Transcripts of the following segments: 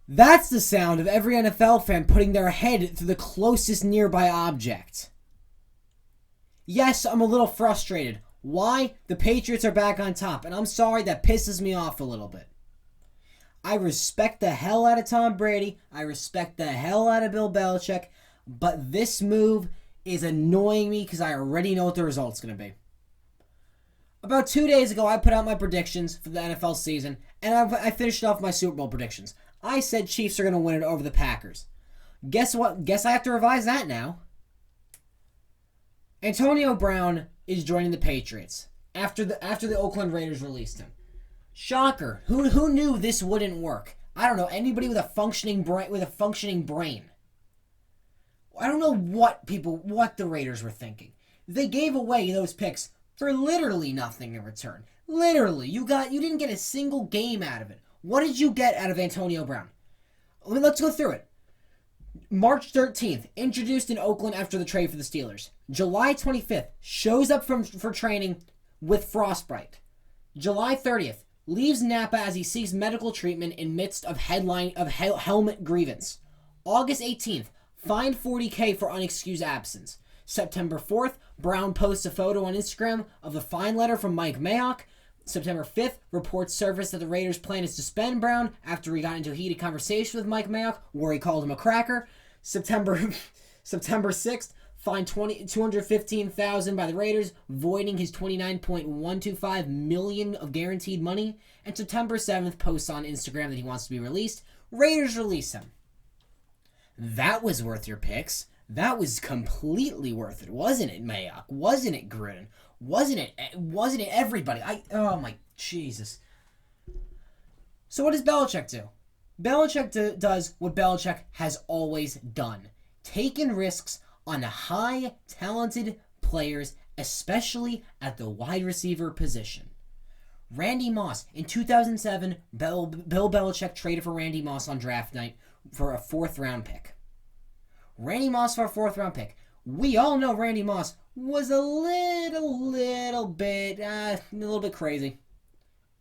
That's the sound of every NFL fan putting their head through the closest nearby object. Yes, I'm a little frustrated. Why? The Patriots are back on top, and I'm sorry that pisses me off a little bit. I respect the hell out of Tom Brady. I respect the hell out of Bill Belichick. But this move is annoying me because I already know what the result's going to be. About 2 days ago, I put out my predictions for the NFL season, and I finished off my Super Bowl predictions. I said Chiefs are going to win it over the Packers. Guess what? Guess I have to revise that now. Antonio Brown is joining the Patriots after the Oakland Raiders released him. Shocker. Who knew this wouldn't work? I don't know. Anybody with a functioning brain. I don't know what the Raiders were thinking. They gave away those picks for literally nothing in return. Literally, you didn't get a single game out of it. What did you get out of Antonio Brown? Let's go through it. March 13th, introduced in Oakland after the trade for the Steelers. July 25th, shows up for training with frostbite. July 30th, leaves Napa as he seeks medical treatment in midst of helmet grievance. August 18th, fined $40,000 for unexcused absence. September 4th, Brown posts a photo on Instagram of the fine letter from Mike Mayock. September 5th, reports surfaced that the Raiders' plan is to suspend Brown after he got into a heated conversation with Mike Mayock where he called him a cracker. September 6th, fined $215,000 by the Raiders, voiding his $29.125 million of guaranteed money. And September 7th, posts on Instagram that he wants to be released. Raiders release him. That was worth your picks. That was completely worth it, wasn't it, Mayock? Wasn't it, Gruden? Wasn't it everybody? Oh my Jesus. So what does Belichick do? Belichick does what Belichick has always done. Taken risks on high, talented players, especially at the wide receiver position. Randy Moss. In 2007, Bill Belichick traded for Randy Moss on draft night for a 4th round pick. Randy Moss for a 4th round pick. We all know Randy Moss was a little bit crazy.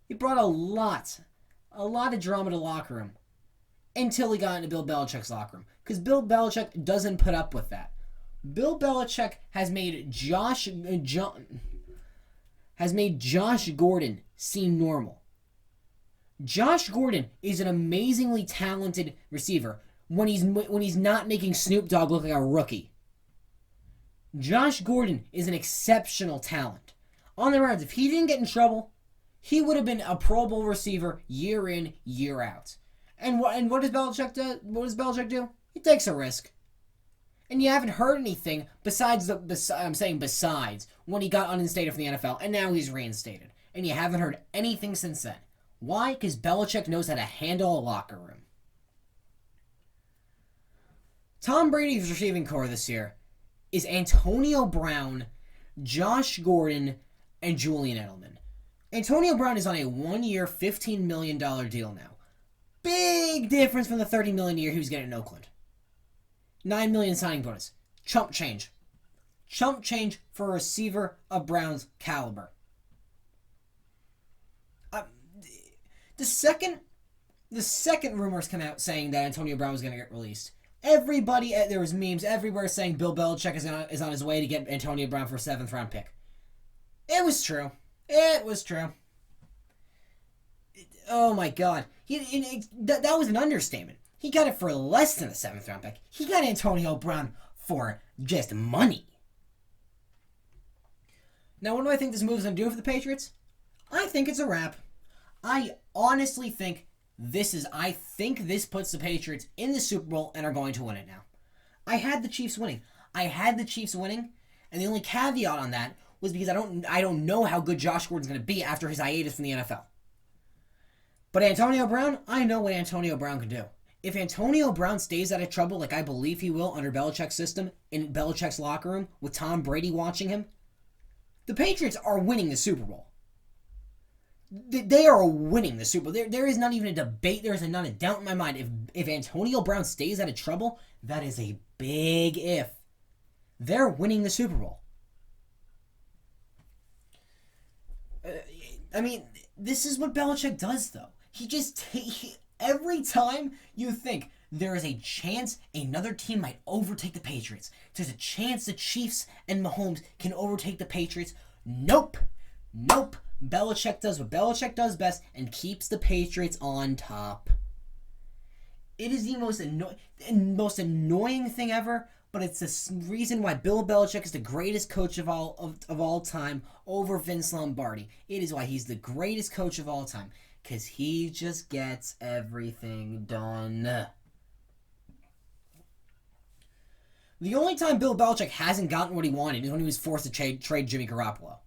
He brought a lot of drama to the locker room until he got into Bill Belichick's locker room. Because Bill Belichick doesn't put up with that. Bill Belichick has made Josh Gordon seem normal. Josh Gordon is an amazingly talented receiver when he's not making Snoop Dogg look like a rookie. Josh Gordon is an exceptional talent. On the rounds, if he didn't get in trouble, he would have been a Pro Bowl receiver year in, year out. And what does Belichick do? What does Belichick do? He takes a risk. And you haven't heard anything besides when he got uninstated from the NFL, and now he's reinstated. And you haven't heard anything since then. Why? Because Belichick knows how to handle a locker room. Tom Brady's receiving core this year is Antonio Brown, Josh Gordon, and Julian Edelman. Antonio Brown is on a 1-year, $15 million deal now. Big difference from the $30 million a year he was getting in Oakland. $9 million signing bonus. Chump change. Chump change for a receiver of Brown's caliber. The second rumors come out saying that Antonio Brown was going to get released, there was memes everywhere saying Bill Belichick is on his way to get Antonio Brown for a 7th round pick. It was true. Oh my God. That was an understatement. He got it for less than a 7th round pick. He got Antonio Brown for just money. Now, what do I think this move is going to do for the Patriots? I think it's a wrap. I honestly think this puts the Patriots in the Super Bowl and are going to win it now. I had the Chiefs winning, and the only caveat on that was because I don't know how good Josh Gordon's going to be after his hiatus from the NFL. But Antonio Brown, I know what Antonio Brown can do. If Antonio Brown stays out of trouble like I believe he will under Belichick's system, in Belichick's locker room, with Tom Brady watching him, the Patriots are winning the Super Bowl. They are winning the Super Bowl. There is not even a debate. There is not a doubt in my mind. If Antonio Brown stays out of trouble, that is a big if. They're winning the Super Bowl. This is what Belichick does, though. Every time you think there is a chance another team might overtake the Patriots, there's a chance the Chiefs and Mahomes can overtake the Patriots. Nope. Nope. Belichick does what Belichick does best and keeps the Patriots on top. It is the most annoying thing ever, but it's the reason why Bill Belichick is the greatest coach of all time over Vince Lombardi. It is why he's the greatest coach of all time, because he just gets everything done. The only time Bill Belichick hasn't gotten what he wanted is when he was forced to trade Jimmy Garoppolo.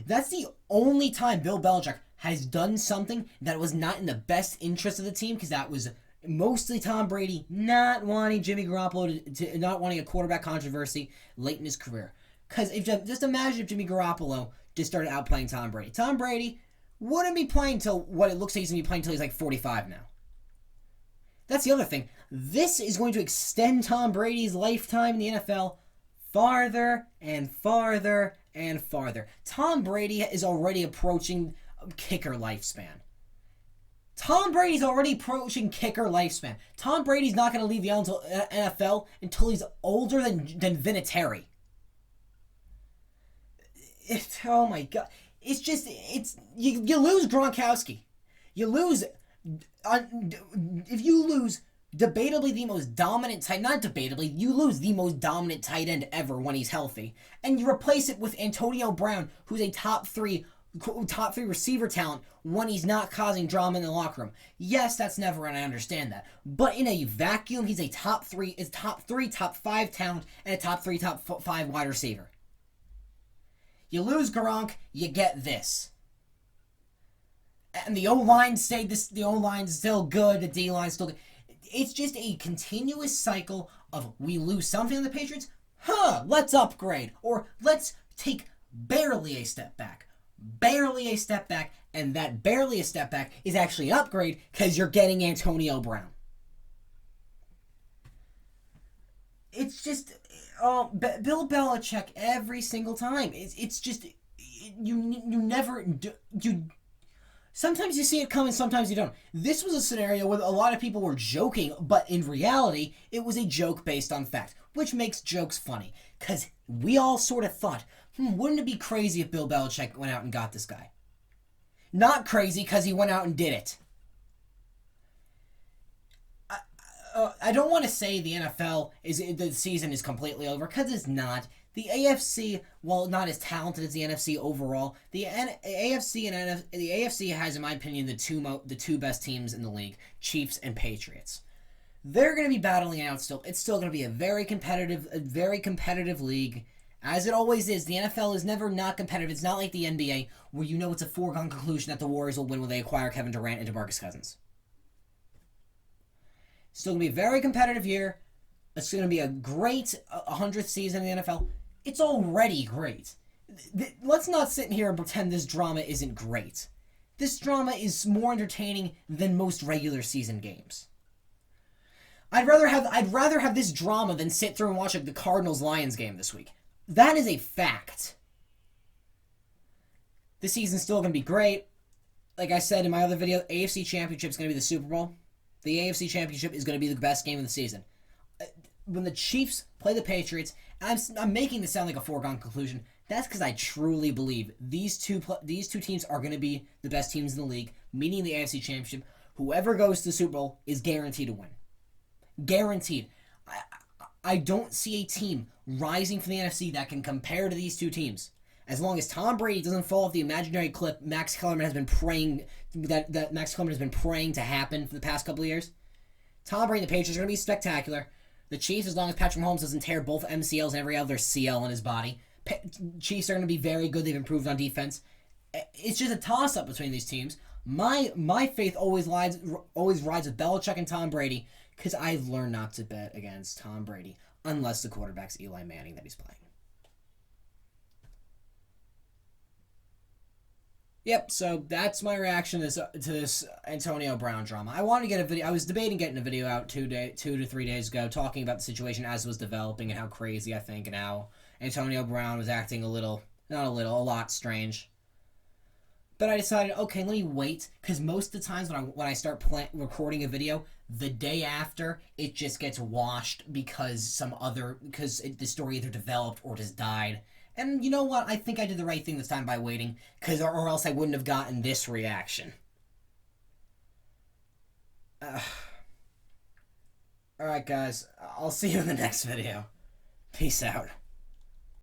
That's the only time Bill Belichick has done something that was not in the best interest of the team, because that was mostly Tom Brady not wanting Jimmy Garoppolo to not wanting a quarterback controversy late in his career. Because just imagine if Jimmy Garoppolo just started outplaying Tom Brady. Tom Brady wouldn't be playing till what it looks like he's going to be playing till he's like 45 now. That's the other thing. This is going to extend Tom Brady's lifetime in the NFL farther and farther and farther. Tom Brady is already approaching kicker lifespan. Tom Brady's already approaching kicker lifespan. Tom Brady's not going to leave the NFL until he's older than Vinatieri. Oh my God. You lose Gronkowski. You lose, if you lose debatably the most dominant tight, not debatably, you lose the most dominant tight end ever when he's healthy. And you replace it with Antonio Brown, who's a top three receiver talent when he's not causing drama in the locker room. Yes, that's never, and I understand that. But in a vacuum, he's a top 5 talent, and a top 5 wide receiver. You lose Gronk, you get this. And the O-line stayed this. The O-line's still good. The D-line's still good. It's just a continuous cycle of we lose something on the Patriots. Let's upgrade. Or let's take barely a step back. Barely a step back. And that barely a step back is actually an upgrade because you're getting Antonio Brown. It's just Bill Belichick every single time. It's just you never do. Sometimes you see it coming, sometimes you don't. This was a scenario where a lot of people were joking, but in reality, it was a joke based on fact, which makes jokes funny. Because we all sort of thought, wouldn't it be crazy if Bill Belichick went out and got this guy? Not crazy because he went out and did it. I don't want to say the the season is completely over, because it's not. The AFC, while not as talented as the NFC overall, the AFC has, in my opinion, the two best teams in the league, Chiefs and Patriots. They're going to be battling out still. It's still going to be a very competitive league, as it always is. The NFL is never not competitive. It's not like the NBA, where you know it's a foregone conclusion that the Warriors will win when they acquire Kevin Durant and DeMarcus Cousins. It's still going to be a very competitive year. It's going to be a great 100th season in the NFL. It's already great. Let's not sit here and pretend this drama isn't great. This drama is more entertaining than most regular season games. I'd rather have this drama than sit through and watch the Cardinals-Lions game this week. That is a fact. This season's still going to be great. Like I said in my other video, AFC Championship is going to be the Super Bowl. The AFC Championship is going to be the best game of the season. When the Chiefs play the Patriots, I'm making this sound like a foregone conclusion. That's because I truly believe these two teams are going to be the best teams in the league, meaning the AFC Championship. Whoever goes to the Super Bowl is guaranteed to win. Guaranteed. I don't see a team rising from the NFC that can compare to these two teams. As long as Tom Brady doesn't fall off the imaginary cliff Max Kellerman has been praying to happen for the past couple of years. Tom Brady and the Patriots are going to be spectacular. The Chiefs, as long as Patrick Mahomes doesn't tear both MCLs and every other CL in his body, Chiefs are going to be very good. They've improved on defense. It's just a toss-up between these teams. My faith always rides with Belichick and Tom Brady, because I've learned not to bet against Tom Brady unless the quarterback's Eli Manning that he's playing. Yep, so that's my reaction to this Antonio Brown drama. I wanted to get a video. I was debating getting a video out 2 to 3 days ago, talking about the situation as it was developing and how crazy I think and how Antonio Brown was acting a lot strange. But I decided, okay, let me wait, because most of the times when I start recording a video, the day after it just gets washed because the story either developed or just died. And you know what? I think I did the right thing this time by waiting, or else I wouldn't have gotten this reaction. Alright, guys. I'll see you in the next video. Peace out.